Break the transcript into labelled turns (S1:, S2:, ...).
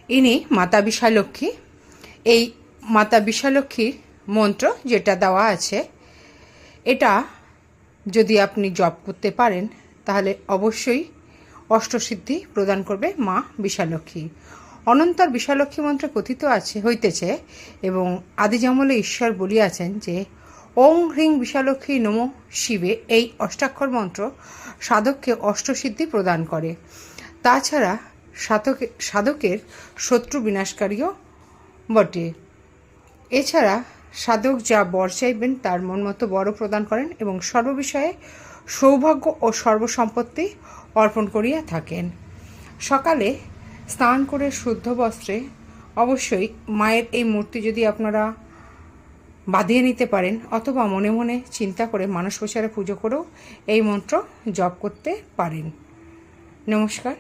S1: ইনি মাতা বিশালক্ষী। এই মাতা বিশালক্ষীর মন্ত্র যেটা দেওয়া আছে, এটা যদি আপনি জপ করতে পারেন তাহলে অবশ্যই অষ্টসিদ্ধি প্রদান করবে মা বিশালক্ষী। অনন্তর বিশালক্ষী মন্ত্রে কথিত হইতেছে এবং আদিজামলে ঈশ্বর বলিয়াছেন যে ওং হ্রিং বিশালক্ষী নমো শিবে এই অষ্টাক্ষর মন্ত্র সাধককে অষ্টসিদ্ধি প্রদান করে। তাছাড়া সাধকের শত্রু বিনাশকারীও বটে। এছাড়া সাধক যা বর চাইবেন তার মন মতো বরও প্রদান করেন এবং সর্ববিষয়ে সৌভাগ্য ও সর্বসম্পত্তি অর্পণ করিয়া থাকেন। সকালে স্নান করে শুদ্ধ বস্ত্রে অবশ্যই মায়ের এই মূর্তি যদি আপনারা বাঁধিয়ে নিতে পারেন অথবা মনে মনে চিন্তা করে মানস প্রচারে পুজো করেও এই মন্ত্র জপ করতে পারেন। নমস্কার।